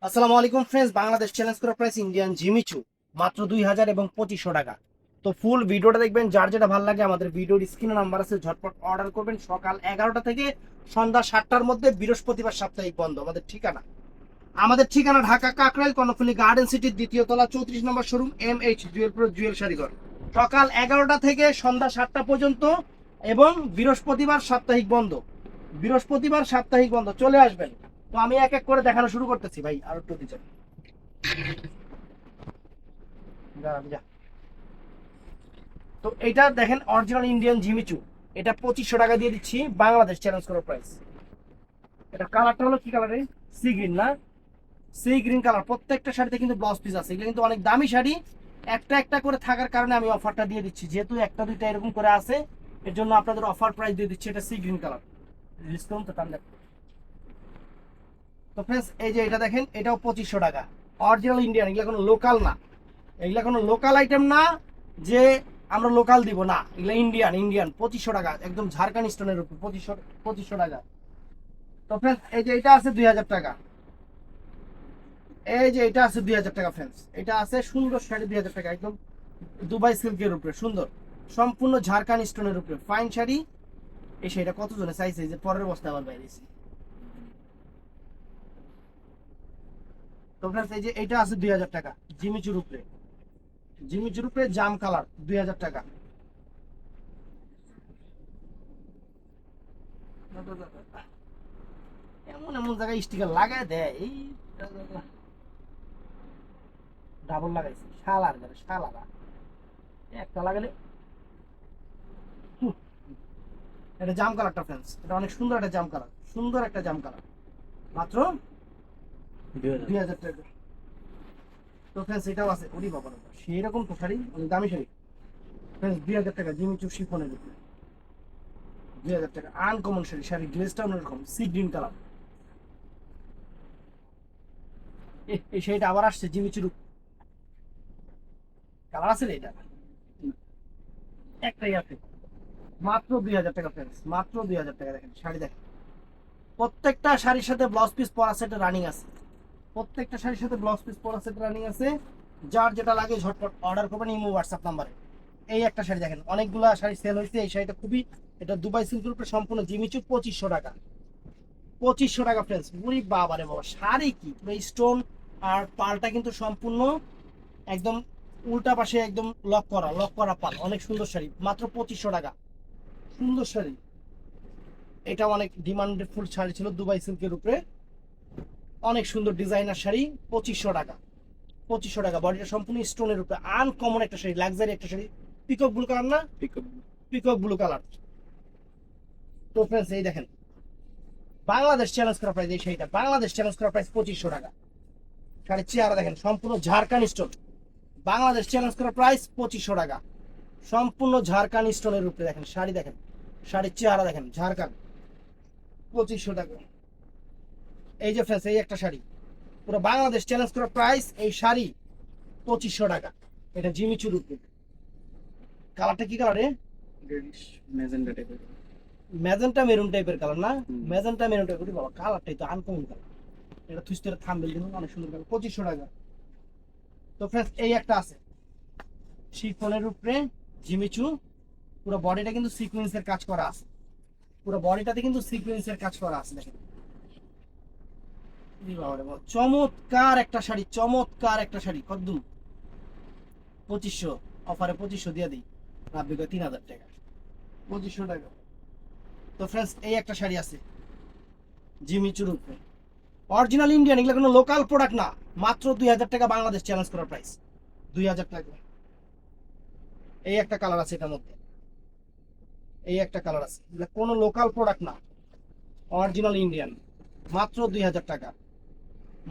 আসসালামু আলাইকুম friends, Bangladesh challenge করা প্রাইস ইন্ডিয়ান জিমিচু মাত্র 2000 এবং 2500 টাকা। তো ফুল ভিডিওটা দেখবেন, যার যেটা ভালো লাগে আমাদের ভিডিওর স্ক্রিনে নাম্বার আছে, ঝটপট অর্ডার করবেন। সকাল 11টা থেকে সন্ধ্যা 7টার মধ্যে, বৃহস্পতিবার সাপ্তাহিক বন্ধ। আমাদের ঠিকানা ঢাকা কাকরাইল কর্ণফুলী গার্ডেন সিটির দ্বিতীয় তলা 34 নম্বর showroom MH jewel pro jewel শাড়িঘর। সকাল 11টা থেকে সন্ধ্যা 7টা পর্যন্ত এবং বৃহস্পতিবার সাপ্তাহিক বন্ধ চলে আসবেন। তো আমি এক এক করে দেখানো শুরু করতেছি ভাই, আর একটু দিচ্ছেন। তো এটা দেখেন, অরিজিনাল ইন্ডিয়ান জিমিচু। এটা 2500 টাকা দিয়ে দিচ্ছি, বাংলাদেশ চ্যালেঞ্জ করার প্রাইস। এটা কালারটা হলো কি কালারে? সি গ্রিন না? Sea green colour. প্রত্যেকটা শাড়িতে কিন্তু ব্লাউজ পিস আছে। এগুলো কিন্তু অনেক দামি শাড়ি। একটা একটা করে থাকার কারণে আমি অফারটা দিয়ে দিচ্ছি, যেহেতু একটা দুইটা এরকম করে আছে, এর জন্য আপনাদের অফার প্রাইস দিয়ে দিচ্ছি। এটা সি গ্রিন কালার, ডিসকাউন্ট তো টান। তো ফ্রেন্ডস, এই যে এটা দেখেন, এটাও 2500 টাকা। অরিজিনাল ইন্ডিয়ান, এগুলা কোনো লোকাল না। এগুলা কোনো লোকাল আইটেম না যে আমরা লোকাল দিব না। এগুলা ইন্ডিয়ান ইন্ডিয়ান 2500 টাকা, একদম ঝাড়খান্ড স্টোনের উপর 2500 টাকা। তো ফ্রেন্ডস, এই যে এটা আছে 2000 টাকা। এই যে এটা আছে 2000 টাকা ফ্রেন্ডস। এটা আছে সুন্দর শাড়ি 2000 টাকা, একদম দুবাই সিল্কের উপরে সুন্দর, সম্পূর্ণ ঝাড়খান্ড স্টোনের উপরে ফাইন শাড়ি। এই শাড়িটা কত জনে চাইছে, যে পরের বস্তা আবার বাইরেছি। তো ফ্রেন্ডস, এই যে এটা আছে 2000 টাকা, জিমিচুর উপরে। জিমিচুর উপরে জাম কালার 2000 টাকা। এমন এমন জায়গায় স্টিকার লাগায় দেয়, এই ডাবল লাগাইছে শালার ঘরে শালারা। একটা লাগালে হুঁ, এটা জাম কালারটা ফ্রেন্ডস, এটা অনেক সুন্দর একটা জাম কালার, সুন্দর একটা জাম কালার, মাত্র 2000 টাকা। তো ফ্রেন্ডস, এটাও আছে, ওরি বাবা রে বাবা, সেই রকম তো শাড়ি, অনেক দামি শাড়ি ফ্রেন্ডস। 2000 টাকা জিমিচু শিফনের উপরে, 2000 টাকা। আনকমন শাড়ি, শাড়ি গ্লেজটা অন্যরকম, সি গ্রিন কালার। এই শাড়িটা আবার আসছে জিমিচুর কালার আছে রে এটা, একটাই আছে, মাত্র 2000 টাকা ফ্রেন্ডস, মাত্র 2000 টাকা। দেখেন শাড়ি, দেখেন প্রত্যেকটা শাড়ির সাথে ব্লাউজ পিস পরা সেট রানিং আছে। প্রত্যেকটা শাড়ির সাথে ব্লাউজ পিস পরা সেট রানিং আছে। যার যেটা লাগে ঝটপট অর্ডার করবেন ইমো হোয়াটসঅ্যাপ নাম্বারে। এই একটা শাড়ি দেখেন, অনেকগুলা শাড়ি সেল হয়েছে, এই শাড়িটা খুবই, এটা দুবাই সিল্কের উপরে সম্পূর্ণ জিমিচু, 2500 টাকা। 2500 টাকা ফ্রেন্ডস। বুড়ি বাবা রে বাবা, শাড়ি কি পুরো স্টোন, আর পালটা কিন্তু সম্পূর্ণ একদম উল্টা পাশে একদম লক করা পাল, অনেক সুন্দর শাড়ি, মাত্র 2500 টাকা। সুন্দর শাড়ি, এটা অনেক ডিমান্ডেড ফুল শাড়ি ছিল দুবাই সিল্কের উপরে, অনেক সুন্দর ডিজাইনার শাড়ি। 2500 টাকা, 2500 টাকা। বডিটা সম্পূর্ণ স্টোনের উপরে, আনকমন একটা শাড়ি, লাক্সারি একটা শাড়ি। পিকক ব্লু কালার না? Peacock blue colour. তো ফ্রেন্ডস, এই দেখেন, বাংলাদেশ চ্যালেঞ্জ করা প্রাইস, এই শাড়িটা বাংলাদেশ চ্যালেঞ্জ করা প্রাইস 2500 টাকা। শাড়ির চেহারা দেখেন, সম্পূর্ণ ঝাড়খান্ড স্টোন, বাংলাদেশ চ্যালেঞ্জ করা প্রাইস 2500 টাকা। সম্পূর্ণ ঝাড়খান্ড স্টোনের উপরে দেখেন শাড়ি, দেখেন শাড়ির চেহারা দেখেন, ঝাড়খান্ড, 2500 টাকা। এই যে ফ্রেন্ডস, এই একটা শাড়ি, পুরো বাংলাদেশ চ্যালেঞ্জ করা প্রাইস, এই শাড়ি 2500 টাকা। এটা জিমিচুর উপরে। কালারটা কি কালারে? রেডিশ ম্যাজেন্টা টাইপের। ম্যাজেন্টা মেরুন টাইপের কালার না? ম্যাজেন্টা মেরুন টাইপের, বাবা কালারটাই তো আনকমন কালার। এটা থুইস্টের থাম্বেল কিন্তু অনেক সুন্দর কালার, 2500 টাকা। তো ফ্রেন্ডস, এই একটা আছে শিফনের উপরে জিমিচু, পুরো বডিটা কিন্তু সিকোয়েন্সের কাজ করা আছে, পুরো বডিটাতে কিন্তু সিকোয়েন্সের কাজ করা আছে দেখেন। এই বাবা রে বাবা, চমৎকার একটা শাড়ি, চমৎকার একটা শাড়ি। কদ্দুম 2500, অফারে 2500 দিয়ে দিই, আপনি 3000 টাকা, 2500 টাকা। তো ফ্রেন্ডস, এই একটা শাড়ি আছে জিমিচুর উপরে, অরিজিনাল ইন্ডিয়ান, এগুলো কোনো লোকাল প্রোডাক্ট না। মাত্র 2000 টাকা, বাংলাদেশ চ্যালেঞ্জ করার প্রাইস 2000 টাকা। এই একটা কালার আছে এটার মধ্যে, এই একটা কালার আছে, এগুলো কোনো লোকাল প্রোডাক্ট না, অরিজিনাল ইন্ডিয়ান, মাত্র 2000 টাকা,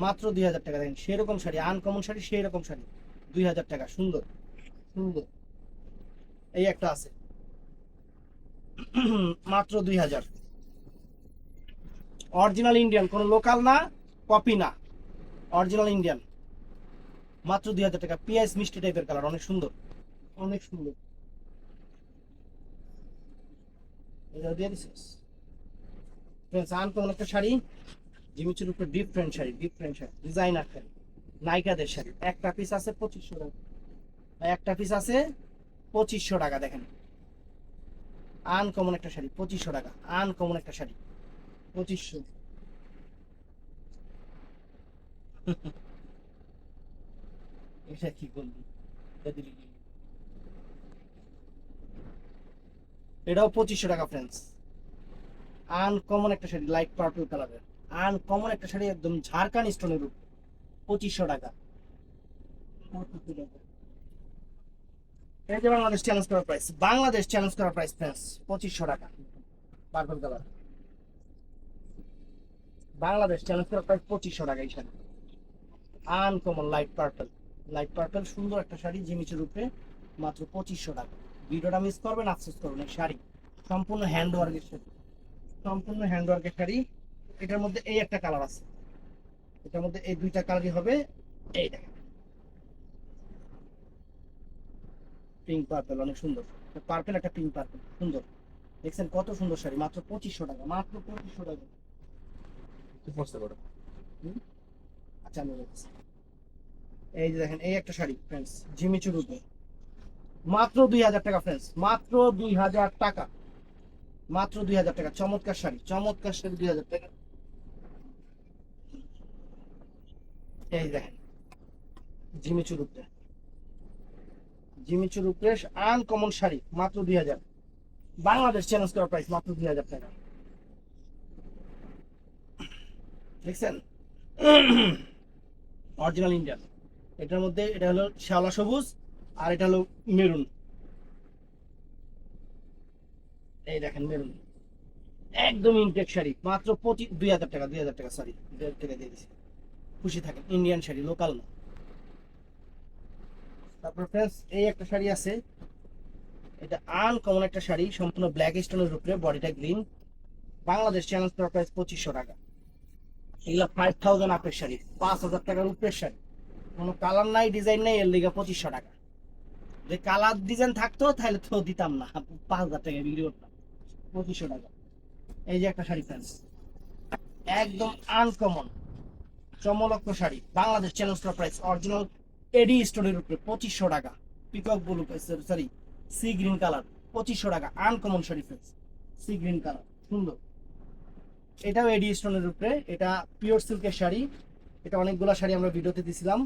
মাত্র 2000 টাকা। দেখেন সেরকম শাড়ি, আনকমন শাড়ি, সেই রকম শাড়ি, 2000 টাকা। সুন্দর সুন্দর। এই একটা আছে মাত্র 2000, অরিজিনাল ইন্ডিয়ান, কোনো লোকাল না, কপি না, অরিজিনাল ইন্ডিয়ান, মাত্র 2000 টাকা। পিএস মিষ্টি টাইপের কালার, অনেক সুন্দর, অনেক সুন্দর। এটা দিয়ে দিছিস ফ্রেন্ডস, আনকমন একটা শাড়ি, জিমিচুর উপরে ডিফারেন্ট শাড়ি, ডিজাইনার শাড়ি, নাইকাদের শাড়ি। একটা পিস আছে 2500 টাকা, একটা পিস আছে 2500 টাকা। দেখেন আনকমন একটা শাড়ি, 2500 টাকা, আনকমন একটা শাড়ি 2500। এটা কি করলি? এটা দিলি কি? এটাও 2500 টাকা ফ্রেন্ডস। আনকমন একটা শাড়ি, লাইট পার্পল কালারের, আনকমন একটা শাড়ি, একদম ঝাড়খান স্টোনের উপর, 2500 টাকা। এই যে বাংলাদেশ চ্যালেঞ্জ করা প্রাইস, বাংলাদেশ চ্যালেঞ্জ করা প্রাইস ফ্রেন্ডস, 2500 টাকা, পার্পল কালার। বাংলাদেশ চ্যালেঞ্জ করা প্রাইস 2500 টাকা এই sari. Uncommon light purple, light purple সুন্দর একটা শাড়ি জিমিচুর উপরে, মাত্র 2500 টাকা। ভিডিওটা মিস করবেন, আফসোস করবেন। এই শাড়ি সম্পূর্ণ হ্যান্ড ওয়ার্কের শাড়ি, সম্পূর্ণ হ্যান্ড ওয়ার্কের শাড়ি। এটার মধ্যে এই একটা কালার আছে, এটার মধ্যে এই দুইটা কালারই হবে। এই দেখেন পিঙ্ক পার্পল, অনেক সুন্দর। পার্পল একটা পিঙ্ক পার্পল, সুন্দর। দেখছেন কত সুন্দর শাড়ি, মাত্র 2500 টাকা, মাত্র 2500 টাকা। হুম? আচ্ছা আমি বলছি। এই যে দেখেন এই একটা শাড়ি ফ্রেন্ডস, জিমিচুর উপরে, মাত্র 2000 টাকা ফ্রেন্ডস, মাত্র 2000 টাকা, মাত্র 2000 টাকা। চমৎকার শাড়ি, চমৎকার শাড়ি, 2000 টাকা। এই দেখেন জিমিচুর উপরে, জিমিচুর উপরে আনকমন শাড়ি, মাত্র 2000। বাংলাদেশ চ্যালেঞ্জ করা প্রাইস, মাত্র 2000 টাকা। দেখছেন অরিজিনাল ইন্ডিয়ান। এটার মধ্যে এটা হলো শ্যাওলা সবুজ, আর এটা হলো মেরুন। এই দেখেন মেরুন, একদম ইনটেক শাড়ি, মাত্র 2000 টাকা, 2000 টাকা, সরি 2000 টাকা দিয়ে দিচ্ছি। খুশি থাকেন, ইন্ডিয়ান শাড়ি, লোকাল না। তারপর ফ্রেন্ডস এই একটা শাড়ি আছে, এটা আনকমন একটা শাড়ি, সম্পূর্ণ ব্ল্যাক স্টোনের উপরে, বডিটা গ্রিন। বাংলাদেশ চ্যালেঞ্জ করা প্রাইস 2500 টাকা। এগুলো 5000 আপের শাড়ি, 5000 টাকার উপরের শাড়ি, কোনো কালার নাই, ডিজাইন নাই, এর লিগে 2500 টাকা। যে কালার ডিজাইন থাকতো তাহলে তো দিতাম না, 5000 টাকা বিক্রি করতাম, 2500 টাকা। এই যে একটা শাড়ি ফ্রেন্ডস, একদম আনকমন চমলক্ষ শাড়ি, বাংলাদেশ চ্যালেঞ্জ করা প্রাইস, অরিজিনাল এডি স্টোনের উপরে, 2500 টাকা। Peacock blue, sorry sea green colour, 2500 টাকা। Uncommon sari friends, sea green colour, সুন্দর। এটাও এডি স্টোনের উপরে, এটা পিওর সিল্কের শাড়ি। এটা অনেকগুলো শাড়ি আমরা ভিডিওতে দিছিলাম,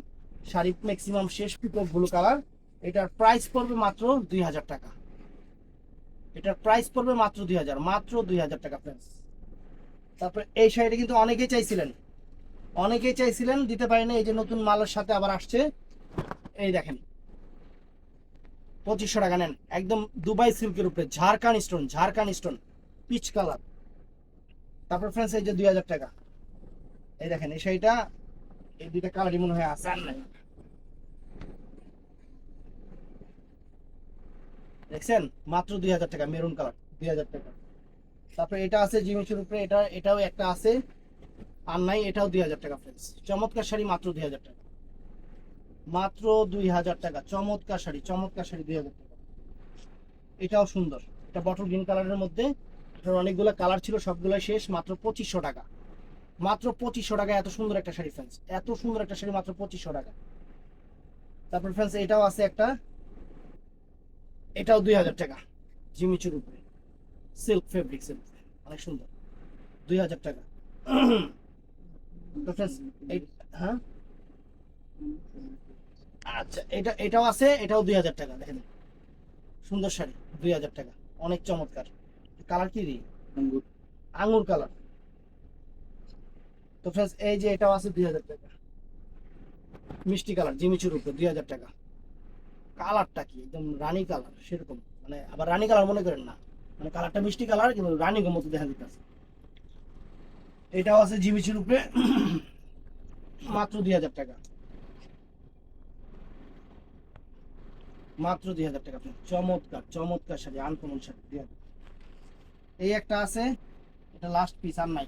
শাড়ি ম্যাক্সিমাম শেষ। পিকক ব্লু কালার, এটার প্রাইস পড়বে মাত্র 2000 টাকা। এটার প্রাইস পড়বে মাত্র 2000, মাত্র 2000 টাকা ফ্রেন্ডস। তারপর এই শাড়িটা কিন্তু অনেকেই চাইছিলেন, অনেকেই চাইছিলেন, দিতে পারেনি। এই যে নতুন মালের সাথে আবার আসছে, এই দেখেন 2500 টাকা নেন, একদম দুবাই সিল্কের উপরে, ঝাড়খান স্টোন, ঝাড়খান স্টোন, পিচ কালার। তারপর ফ্রেন্ডস এই যে 2000 টাকা। এই দেখেন এই শাড়িটা, এই দুইটা কালারই মনে হয় আছে, আর নাই। দেখছেন মাত্র 2000 টাকা, মেরুন কালার, 2000 টাকা। তারপর এটা আছে জিমিচুর উপরে, এটাও একটা আছে, আর নাই, এটাও 2000 টাকা ফ্রেন্ডস। চমৎকার শাড়ি, মাত্র 2000 টাকা, মাত্র 2000 টাকা। চমৎকার শাড়ি, চমৎকার শাড়ি, 2000 টাকা। এটাও সুন্দর, এটা বটল গ্রিন কালারের মধ্যে। এটার অনেকগুলো কালার ছিল, সবগুলো শেষ, মাত্র 2500 টাকা, মাত্র 2500 টাকা। এত সুন্দর একটা শাড়ি ফ্রেন্ডস, এত সুন্দর একটা শাড়ি, মাত্র 2500 টাকা। তারপর ফ্রেন্ডস এটাও আছে একটা, এটাও 2000 টাকা, জিমিচুর উপরে, সিল্ক ফেব্রিক, সিল্ক, অনেক সুন্দর, 2000 টাকা। তো ফ্রেন্ডস এই, হ্যাঁ আচ্ছা, এটাও আছে, এটাও 2000 টাকা। দেখেন সুন্দর শাড়ি, 2000 টাকা, অনেক চমৎকার। কালার কি দিই, আঙ্গুর। আঙুর কালার। তো ফ্রেন্ডস এই যে এটাও আছে 2000 টাকা, মিষ্টি কালার, জিমিচুর উপরে, 2000 টাকা। কালারটা কি একদম রানী কালার সেরকম, মানে আবার রানী কালার মনে করেন না, মানে কালারটা মিষ্টি কালার, কিন্তু রানী মতো দেখা যেতেছে। এটাও আছে জিমিচুর উপরে, মাত্র 2000 টাকা, মাত্র 2000 টাকা। চমৎকার, চমৎকার শাড়ি, আনকমন শাড়ি, 2000। এই একটা আছে, এটা লাস্ট পিস, আর নাই।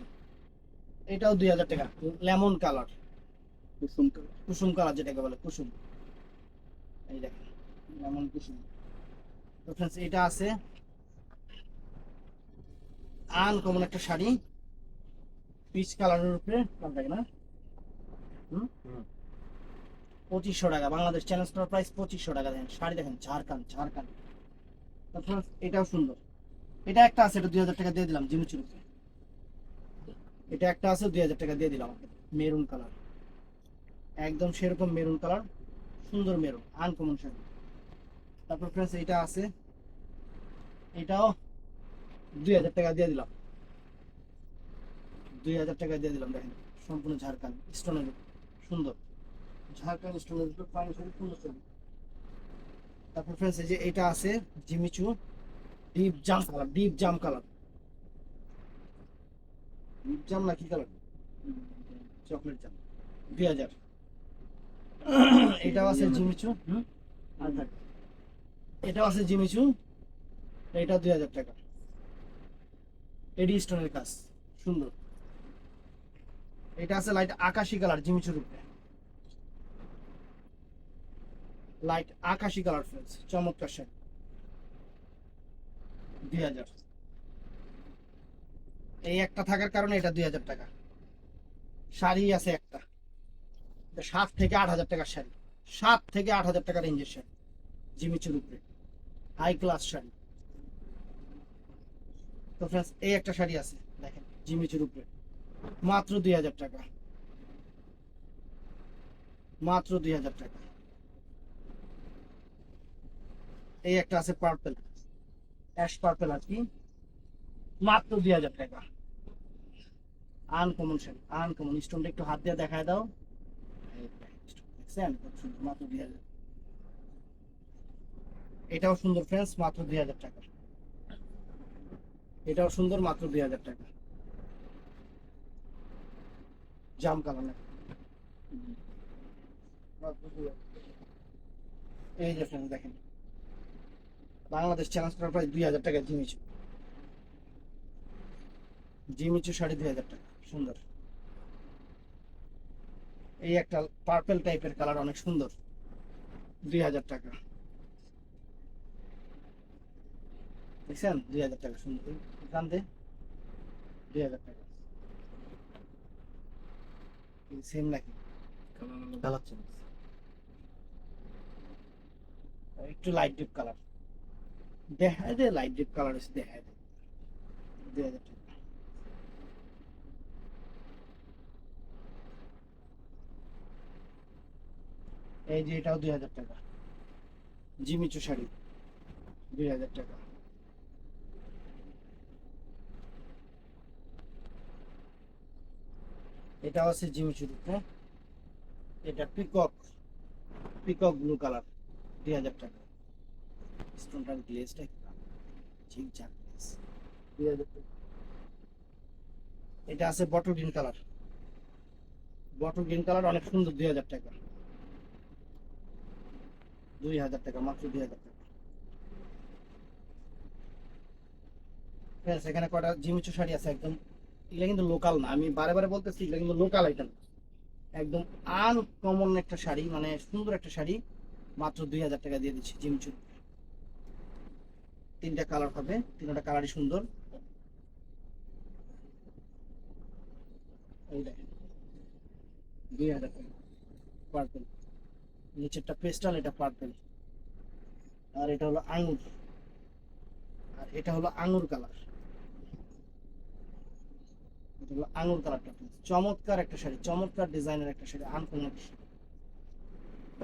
এটাও 2000 টাকা, লেমন কালার, কুসুম কালার। কুসুম কালার যেটাকে বলে, কুসুম। এই দেখেন লেমন কুসুম। তো ফ্রেন্ডস এটা আছে আনকমন একটা শাড়ি, পিচ কালারের উপরে দাম থাকে না 2500 টাকা বাংলাদেশ চ্যালেঞ্জ স্টোর প্রাইস 2500 টাকা। দেখেন শাড়ি দেখেন ঝাড়খান ঝাড়খান। তারপর এটাও সুন্দর, এটা একটা আছে, এটা 2000 টাকা দিয়ে দিলাম জিমিচুর উপরে। এটা একটা আছে 2000 টাকা দিয়ে দিলাম, মেরুন কালার, একদম সেরকম মেরুন কালার, সুন্দর মেরুন, আনকমন শাড়ি। তারপর ফ্রেন্ডস এটা আছে, এটাও 2000 টাকা দিয়ে দিলাম, 2000 টাকা দিয়ে দিলাম। দেখেন সম্পূর্ণ ঝাড়খান স্টোনের উপর, সুন্দর ঝাড়খান স্টোনের উপর পানি শাড়ি, সুন্দর ছবি। তারপর ফ্রেন্ডস এই যে এটা আছে জিমিচু ডিপ জাম কালার, ডিপ জাম কালার, ডিপ জাম না কি কালার, চকলেট জাম, 2000। এটাও আছে জিমিচু, আর দেখ, এটাও আছে জিমিচু, এটা 2000 টাকা, এডি স্টোনের কাজ, সুন্দর। এটা আছে লাইট আকাশি কালার জিমিচুর উপরে, লাইট আকাশি কালার ফ্রেন্ডস, চমৎকার শাড়ি, 2000। এই একটা থাকার কারণে এটা 2000 টাকা। শাড়ি আছে একটা 7 থেকে 8000 টাকার শাড়ি, 7 থেকে 8000 টাকা রেঞ্জের শাড়ি, জিমিচুর উপরে হাই ক্লাস শাড়ি। তো ফ্রেন্ডস এই একটা শাড়ি আছে দেখেন জিমিচুর উপরে, মাত্র 2000 টাকা, মাত্র 2000 টাকা। এই একটা আছে পার্পল, অ্যাশ পার্পল আর কি, মাত্র 2000 টাকা। আনকমন শাড়ি, আনকমন, স্টোনটা একটু হাত দিয়ে দেখায় দাও, দেখছেন কত সুন্দর, মাত্র 2000। এটাও সুন্দর ফ্রেন্ডস, মাত্র 2000 টাকা। এটাও সুন্দর, মাত্র 2000 টাকা। জাম কালার না, মাত্র 2000। এই যে ফ্রেন্ডস দেখেন বাংলাদেশ চ্যালেঞ্জ করার প্রায় 2000 টাকা জিমিচু, জিমিচু শাড়ি 2000 টাকা, সুন্দর। এই একটা পার্পল টাইপের কালার, অনেক সুন্দর, 2000 টাকা। দেখছেন 2000 টাকা, সুন্দর জানতে, 2000 টাকা। সেম নাকি কালার চেঞ্জ, একটু লাইট ডিপ কালার দেখায় দে, লাইট ডিপ কালার এসে দেখায় দে, 2000 টাকা। এই যে এটাও 2000 টাকা, জিমিচু শাড়ি 2000 টাকা। এটাও আছে জিমিচুর উপরে, এটা পিকক, পিকক ব্লু কালার, 2000 টাকা। স্টোনটার গ্লেজটা ঝিকঝাক গ্লেজ, 2000 টাকা। এটা আছে bottle green colour, bottle green colour অনেক সুন্দর, 2000 টাকা, 2000 টাকা, মাত্র 2000 টাকা। এখানে কটা জিমিচু শাড়ি আছে একদম, এগুলো কিন্তু লোকাল না, আমি বারে বারে বলতেছি এগুলো কিন্তু লোকাল আইটেম, একদম আনকমন একটা শাড়ি, মানে সুন্দর একটা শাড়ি, মাত্র 2000 টাকা দিয়ে দিচ্ছি জিমিচু। তিনটা কালার হবে, তিনটা কালারই সুন্দর। এই দেখেন 2000 টাকা, পার্পল, নিচেরটা পেস্টাল, এটা পার্পল, আর এটা হলো আঙুর, আর এটা হলো আঙুর কালার, এটা হলো আঙুর কালারটা। চমৎকার একটা শাড়ি, চমৎকার ডিজাইনের একটা শাড়ি, আনকমন।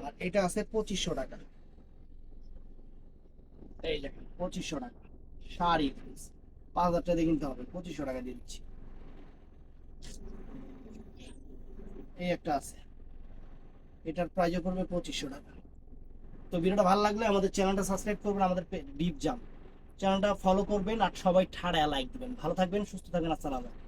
আর এটা আছে 2500 টাকা, এই দেখেন 2500 টাকা শাড়ি, 5000 টাকা দিয়ে কিনতে হবে, 2500 টাকা দিয়ে দিচ্ছি। এই একটা আছে, এটার প্রাইসও পড়বে 2500 টাকা। তো ভিডিওটা ভালো লাগলে আমাদের চ্যানেলটা সাবস্ক্রাইব করবেন, আমাদের ডিপ জাম চ্যানেলটা ফলো করবেন, আর সবাই ঠাড়া লাইক দিবেন। ভালো থাকবেন, সুস্থ থাকবেন, আসসালামু আলাইকুম।